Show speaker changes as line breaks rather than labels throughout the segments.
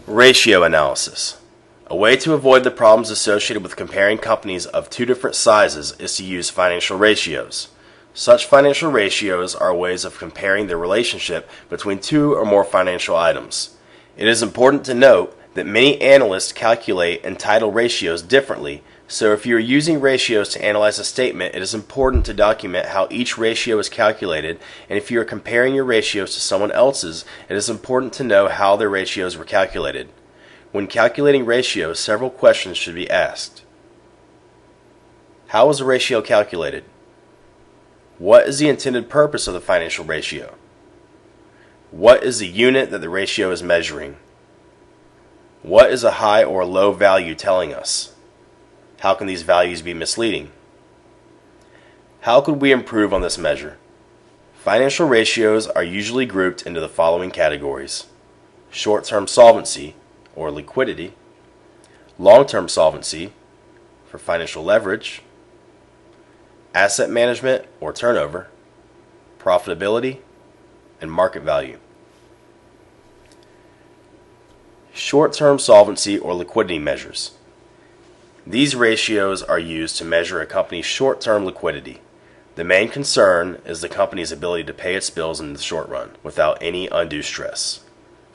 Ratio analysis. A way to avoid the problems associated with comparing companies of two different sizes is to use financial ratios. Such financial ratios are ways of comparing the relationship between two or more financial items. It is important to note that many analysts calculate and title ratios differently, so if you are using ratios to analyze a statement, it is important to document how each ratio is calculated, and if you are comparing your ratios to someone else's, it is important to know how their ratios were calculated. When calculating ratios, several questions should be asked. How was the ratio calculated? What is the intended purpose of the financial ratio? What is the unit that the ratio is measuring? What is a high or low value telling us? How can these values be misleading? How could we improve on this measure? Financial ratios are usually grouped into the following categories: short-term solvency, or liquidity; long-term solvency, for financial leverage; asset management, or turnover; profitability; and market value. Short-term solvency or liquidity measures. These ratios are used to measure a company's short-term liquidity. The main concern is the company's ability to pay its bills in the short run without any undue stress.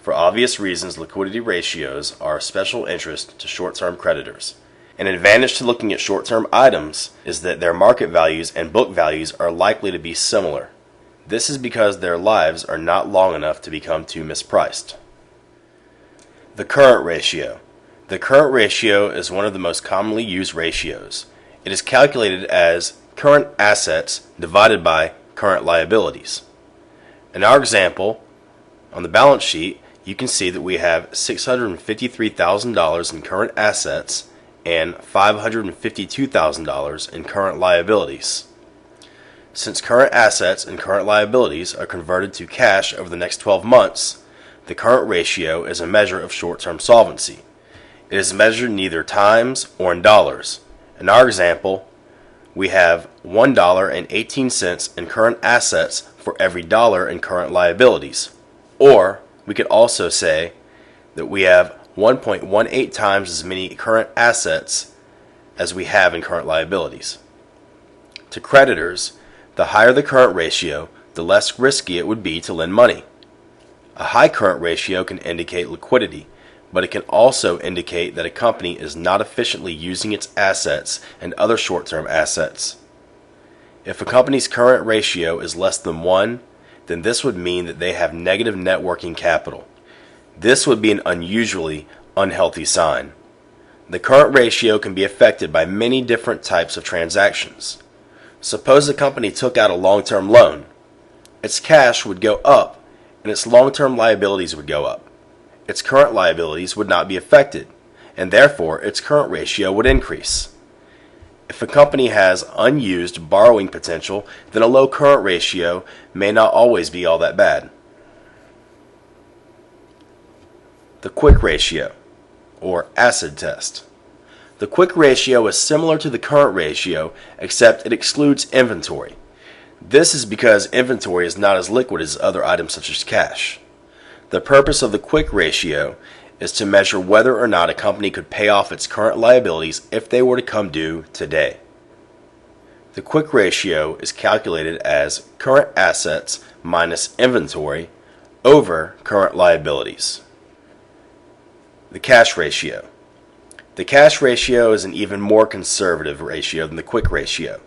For obvious reasons, liquidity ratios are of special interest to short-term creditors. An advantage to looking at short-term items is that their market values and book values are likely to be similar. This is because their lives are not long enough to become too mispriced. The current ratio. The current ratio is one of the most commonly used ratios. It is calculated as current assets divided by current liabilities. In our example, on the balance sheet, you can see that we have $653,000 in current assets and $552,000 in current liabilities. Since current assets and current liabilities are converted to cash over the next 12 months, the current ratio is a measure of short-term solvency. It is measured in either times or in dollars. In our example, we have $1.18 in current assets for every dollar in current liabilities. Or we could also say that we have 1.18 times as many current assets as we have in current liabilities. To creditors, the higher the current ratio, the less risky it would be to lend money. A high current ratio can indicate liquidity, but it can also indicate that a company is not efficiently using its assets and other short-term assets. If a company's current ratio is less than 1, then this would mean that they have negative net working capital. This would be an unusually unhealthy sign. The current ratio can be affected by many different types of transactions. Suppose a company took out a long-term loan. Its cash would go up and its long-term liabilities would go up. Its current liabilities would not be affected, and therefore its current ratio would increase. If a company has unused borrowing potential, then a low current ratio may not always be all that bad. The quick ratio, or acid test. The quick ratio is similar to the current ratio, except it excludes inventory. This is because inventory is not as liquid as other items such as cash. The purpose of the quick ratio is to measure whether or not a company could pay off its current liabilities if they were to come due today. The quick ratio is calculated as current assets minus inventory over current liabilities. The cash ratio. The cash ratio is an even more conservative ratio than the quick ratio,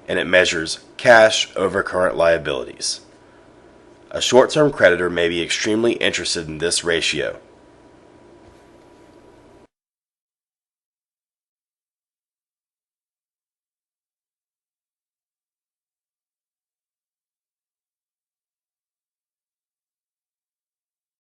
and it measures cash over current liabilities. A short-term creditor may be extremely interested in this ratio.